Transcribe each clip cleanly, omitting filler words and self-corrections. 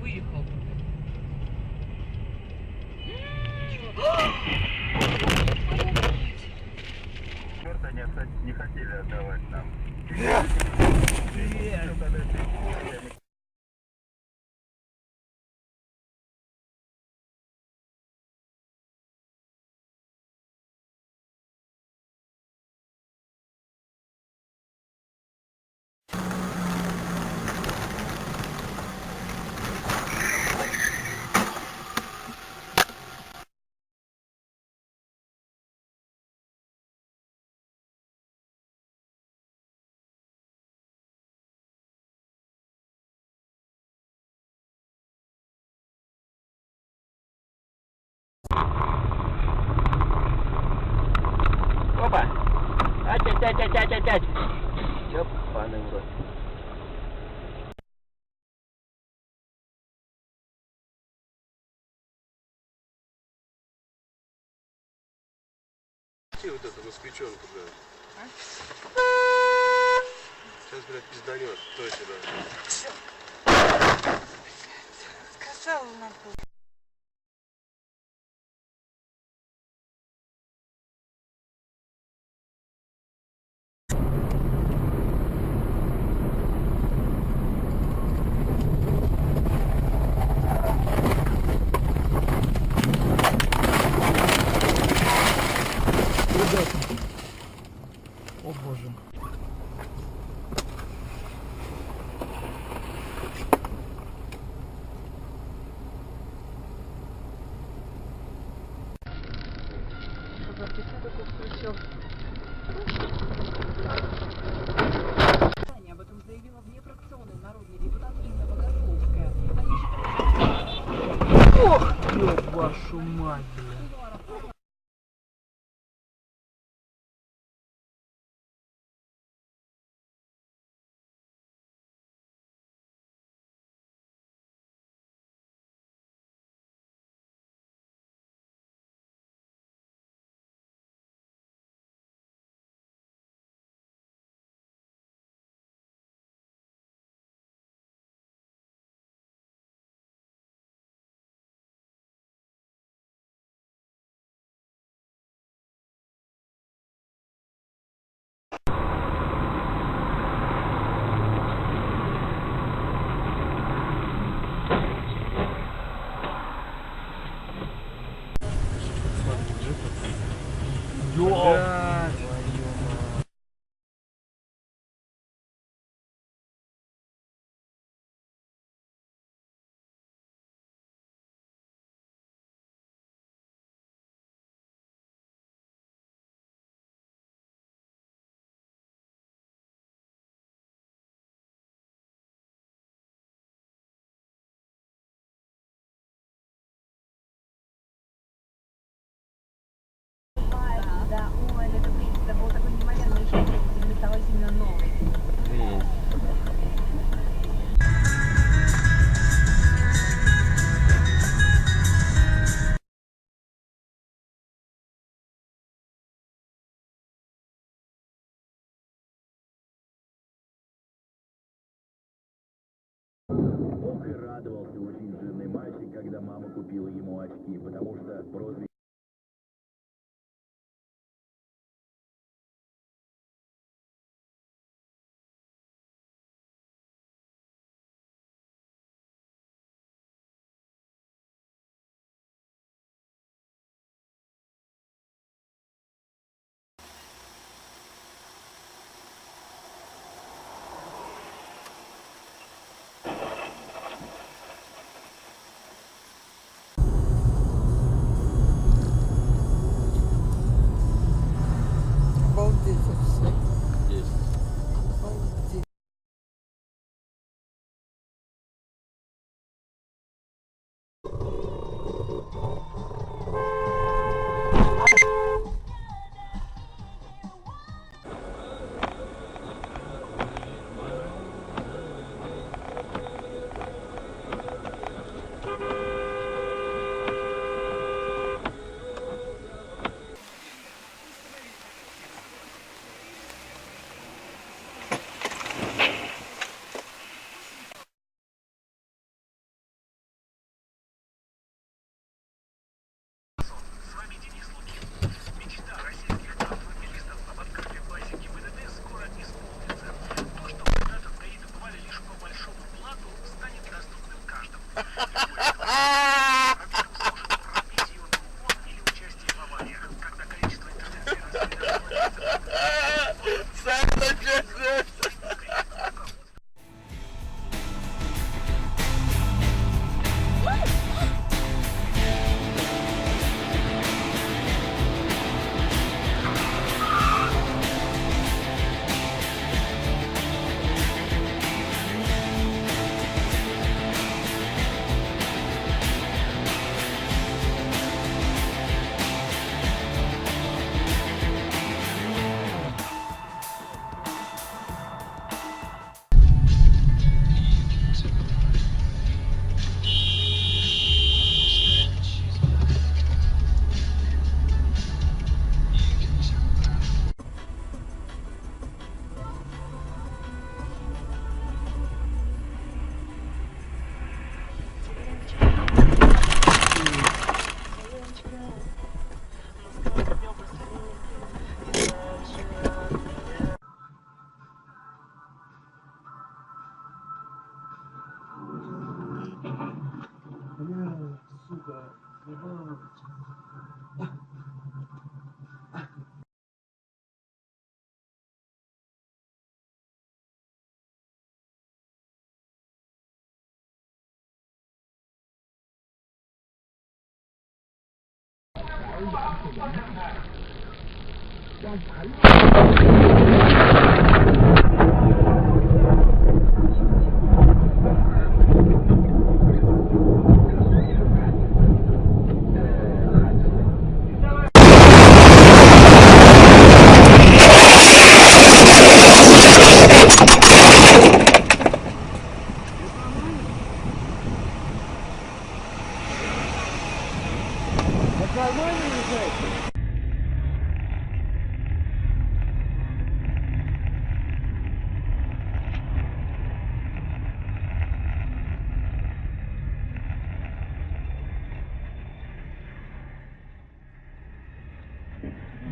выехал. Черта не хотели отдавать нам. Опа! Ать-ать-ать-ать-ать-ать! Ёбаный в рот. Вот это москвичонка, блядь. Сейчас, блядь, пизданет. Точно. Сказал нахуй. О боже. Об этом заявила внефракционный народный депутат Инна Богословская. Ох, ёб вашу мать, бля. Блядь. Да, ой, это блин, это был такой неимоверный шаг, это стало сильно новый. Ох, и радовался очень жирный мальчик, когда мама купила ему очки, потому что прозвище...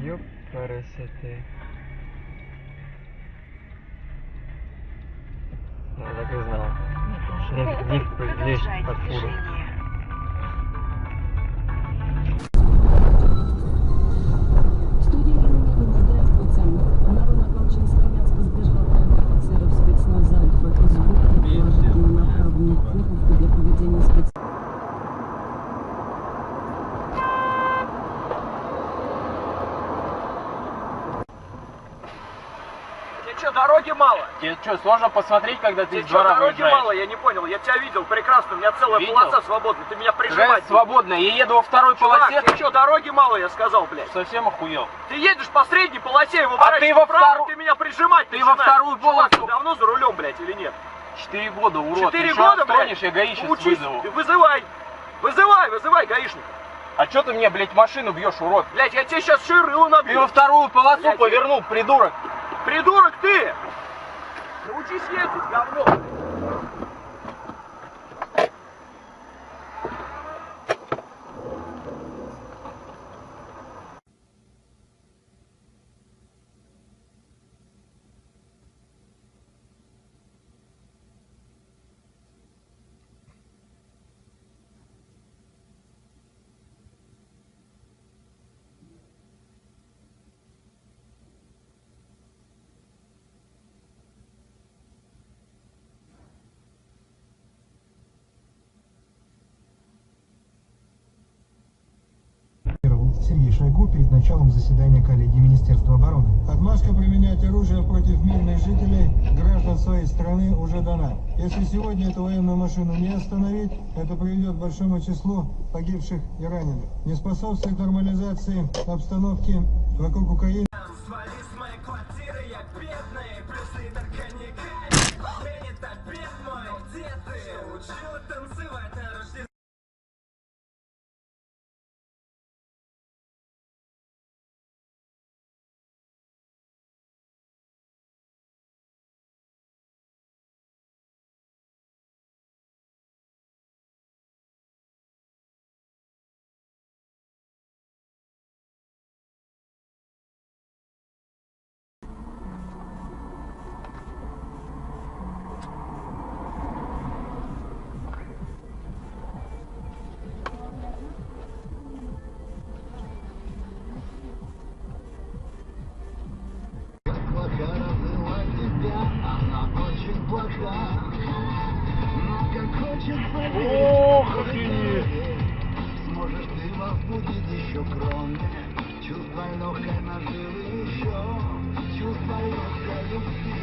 Ёп, красоты. Я так и знал. Нет, лезь под фуру. Студия Ленина, здравствуйте. Народно-ополченец Каменска сбежал от офицеров спецназа Альфа из бухты, положительно направленный в Кубов для проведения спецназа. Тебе что, дороги мало? Тебе что, сложно посмотреть, когда ты из двора выезжаешь? Тебе что, дороги мало? Я не понял. Я тебя видел прекрасно. У меня целая полоса свободная. Ты меня прижимать. Свободная. Я еду во второй полосе. Тебе что, дороги мало, я сказал, блядь? Совсем охуел. Ты едешь по средней полосе, его вправо, ты меня прижимать начинаешь. Ты во вторую полосу. Ты давно за рулем, блядь, или нет? 4 года, урод. 4 года, блядь? Я гаишник вызову. Ты вызывай гаишника. А чё ты мне, блядь, машину бьешь, урод? Блядь, я тебе сейчас ширылу набью. Ты во вторую полосу, блядь, повернул, придурок. Придурок ты! Научись ездить, говно! Сергей Шойгу перед началом заседания коллегии Министерства обороны. Отмашка применять оружие против мирных жителей, граждан своей страны, уже дана. Если сегодня эту военную машину не остановить, это приведет к большому числу погибших и раненых. Не способствует нормализации обстановки вокруг Украины. Ох, охренеть! Сможешь ты возбудить еще кроме чувства легкой наживы еще, чувства легкой любви.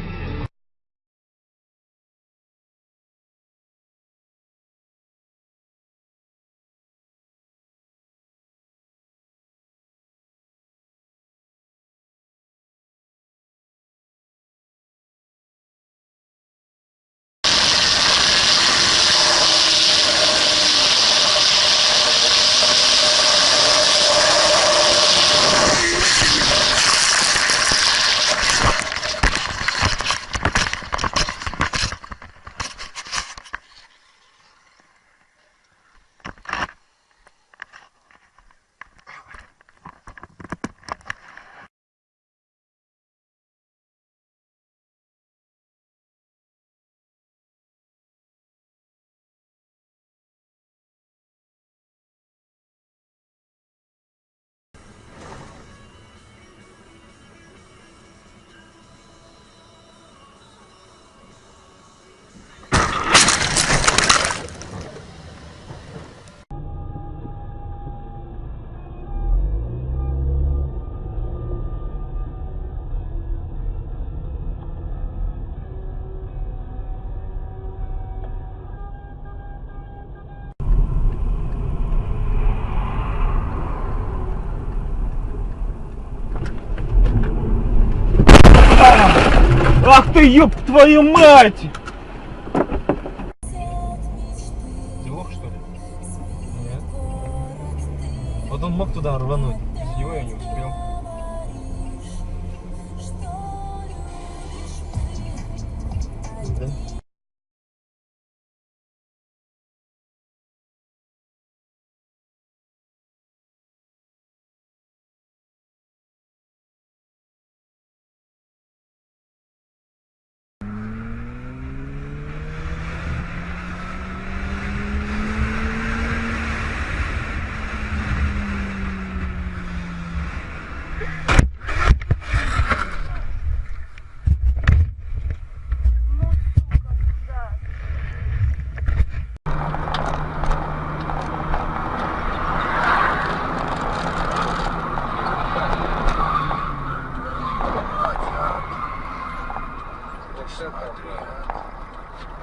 ты, ёб твою мать! Лох, что ли? Нет. Вот он мог туда рвануть. Без него я не успел. Да?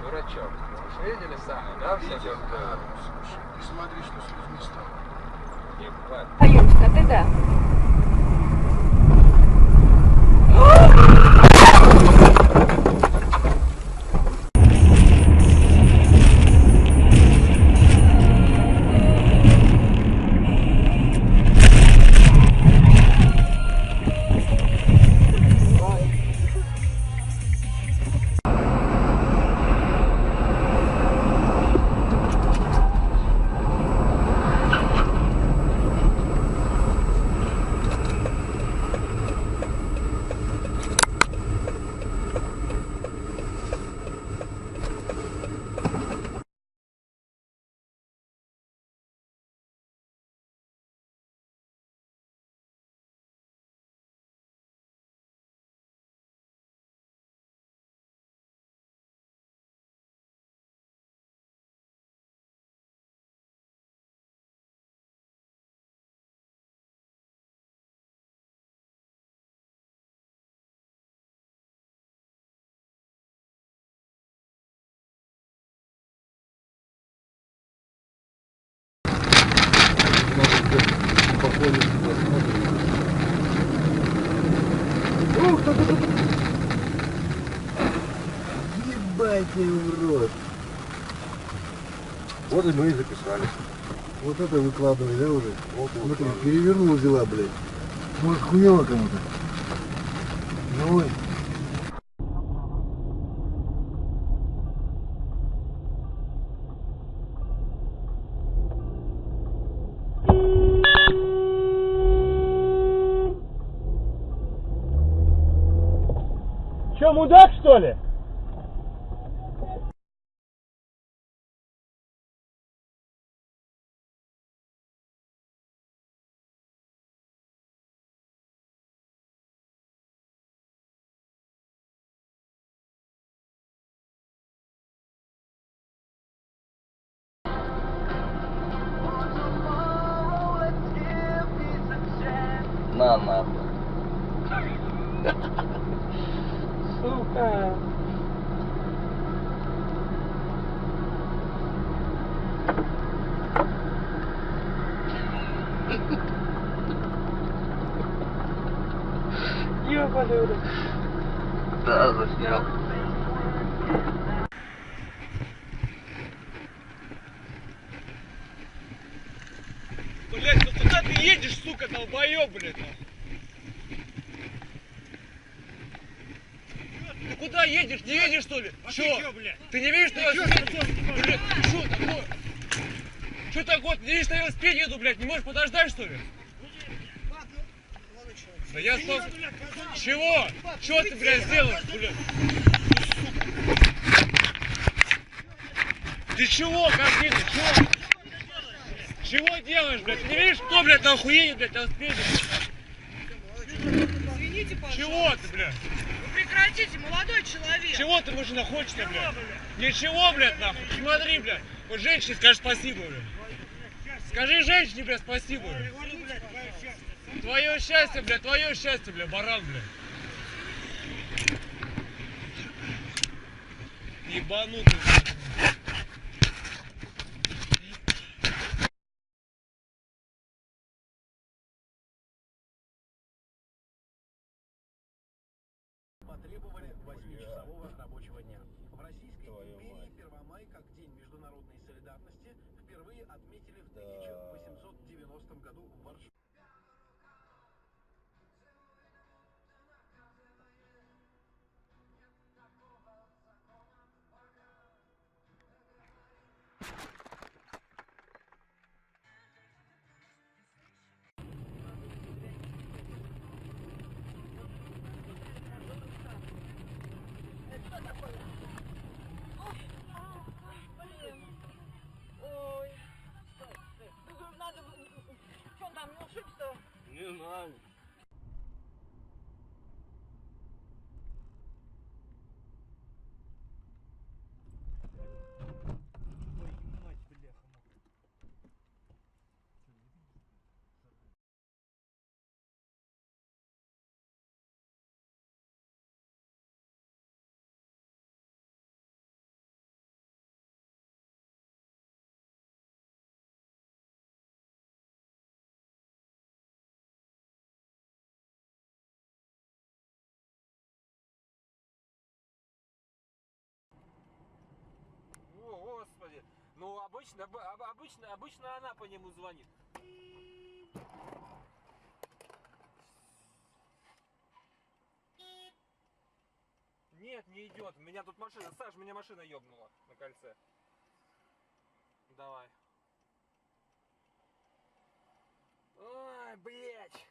Дурачок. Видели сами, да? Видел, да. Слушай, и смотри, что с людьми стало. Ебать. Аюнечка, ты да? Ебать ты в рот. Вот и мы и записались. Вот это выкладывай, да, уже? Вот, смотри, перевернул дела, блядь. Может, хуёво кому-то? Давай. Че, мудак, что ли? На нахуй. Сука. Ёбаный в рот. Да, заснял. Блять, ну куда ты едешь, сука, долбоёб, блядь? Ты куда едешь? Не видишь, что ли? А чё? Ты не видишь, что я... Блядь, что такое? Что такое? Ты не видишь, что я велосипеде еду, блядь? Не можешь подождать, что ли? Да я стоп... Чего? Чё ты, блядь, сделаешь, блядь? Ты чего, как видишь, чего? Чего делаешь, блядь? Ты не видишь, кто, блядь, на охуение, блядь, на велосипеде? Извините, пожалуйста. Чего ты, блядь? Вы прекратите, молодой человек. Чего ты, мужчина, хочешь-то, блядь? Ничего, блядь, нахуй. Смотри, блядь. Вот женщине скажи спасибо, блядь. Скажи женщине, блядь, спасибо, блядь. Твое счастье, блядь, баран, блядь. Ебанутый. Потребовали 8-часового солидарности впервые отметили в 1890 году в Варшаве. Ой. Надо... Что он там, не ушибся? Не знаю. Ой, мать, бляха-муха. О, господи. Ну, обычно она по нему звонит. Нет, не идет. Меня тут машина. Саш, меня машина ёбнула на кольце. Давай. Ой, блядь.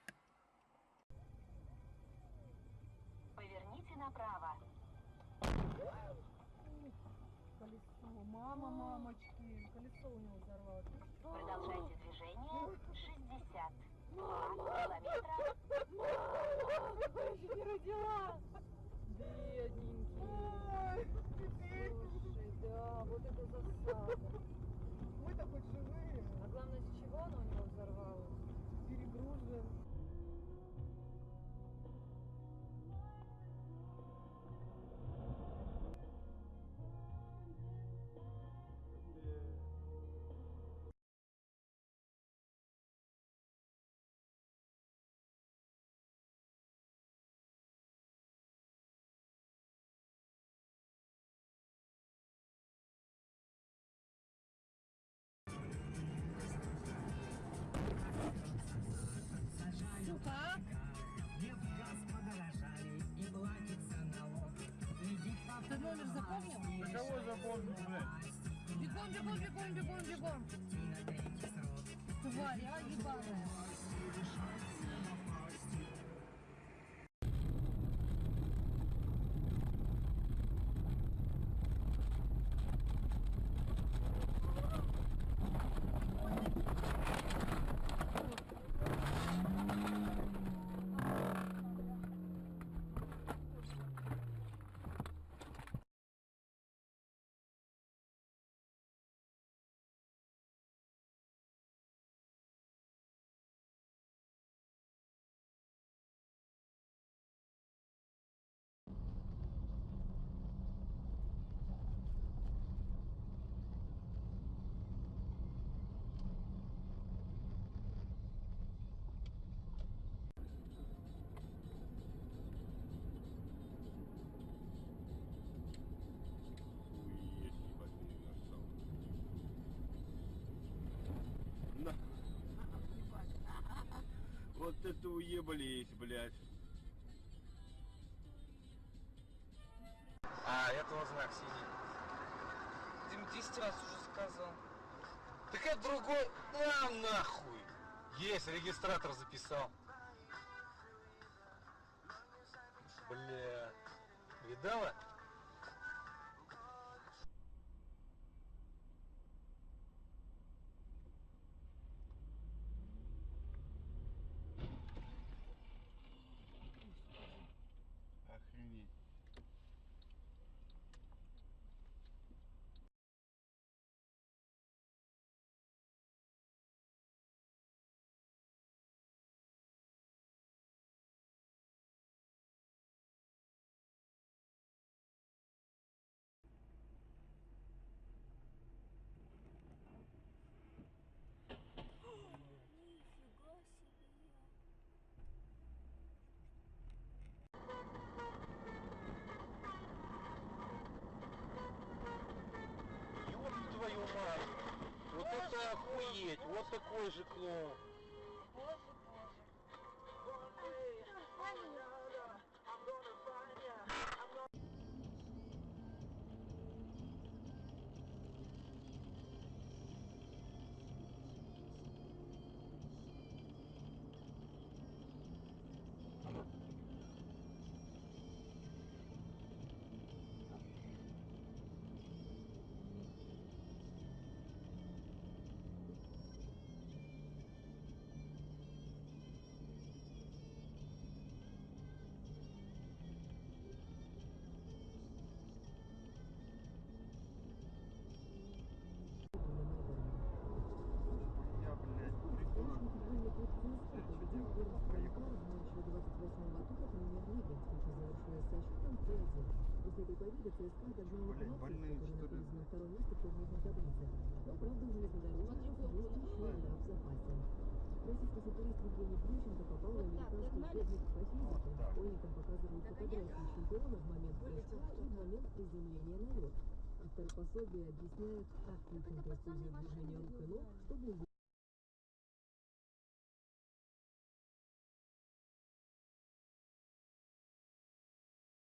Поверните направо. Колесо. Мама, мамочки. Колесо у него взорвалось. Продолжайте движение. 62 километра. Какой еще не родила? Бедненький. Слушай, да, вот это засада. Мы-то хоть живые. А главное, из чего оно у него взорвалось? Перегружен. Ты номер запомнил? Да кого запомнил, блядь? Бегом, бегом, бегом, бегом, бегом. Тварь, а, ебаная. Вот это уебались, блядь. А, это вот знак синий. Ты мне 10 раз уже сказал. Так это другой. А, нахуй. Есть, регистратор записал. Бля. Видала? Охренеть. Охуеть, вот такой же клоун. После этой победы ЦСКА одержала локомотив, который находится на втором месте в турнирной таблице. Но, правда, у железнодорожников есть еще игра в запасе. Российский футболист Евгений Плющенко попал в американский учебник по физике. Школьникам показывают фотографии чемпиона в момент прыжка и в момент приземления на лед. Авторы пособия объясняют, как Плющенко использует движение рук и ног, чтобы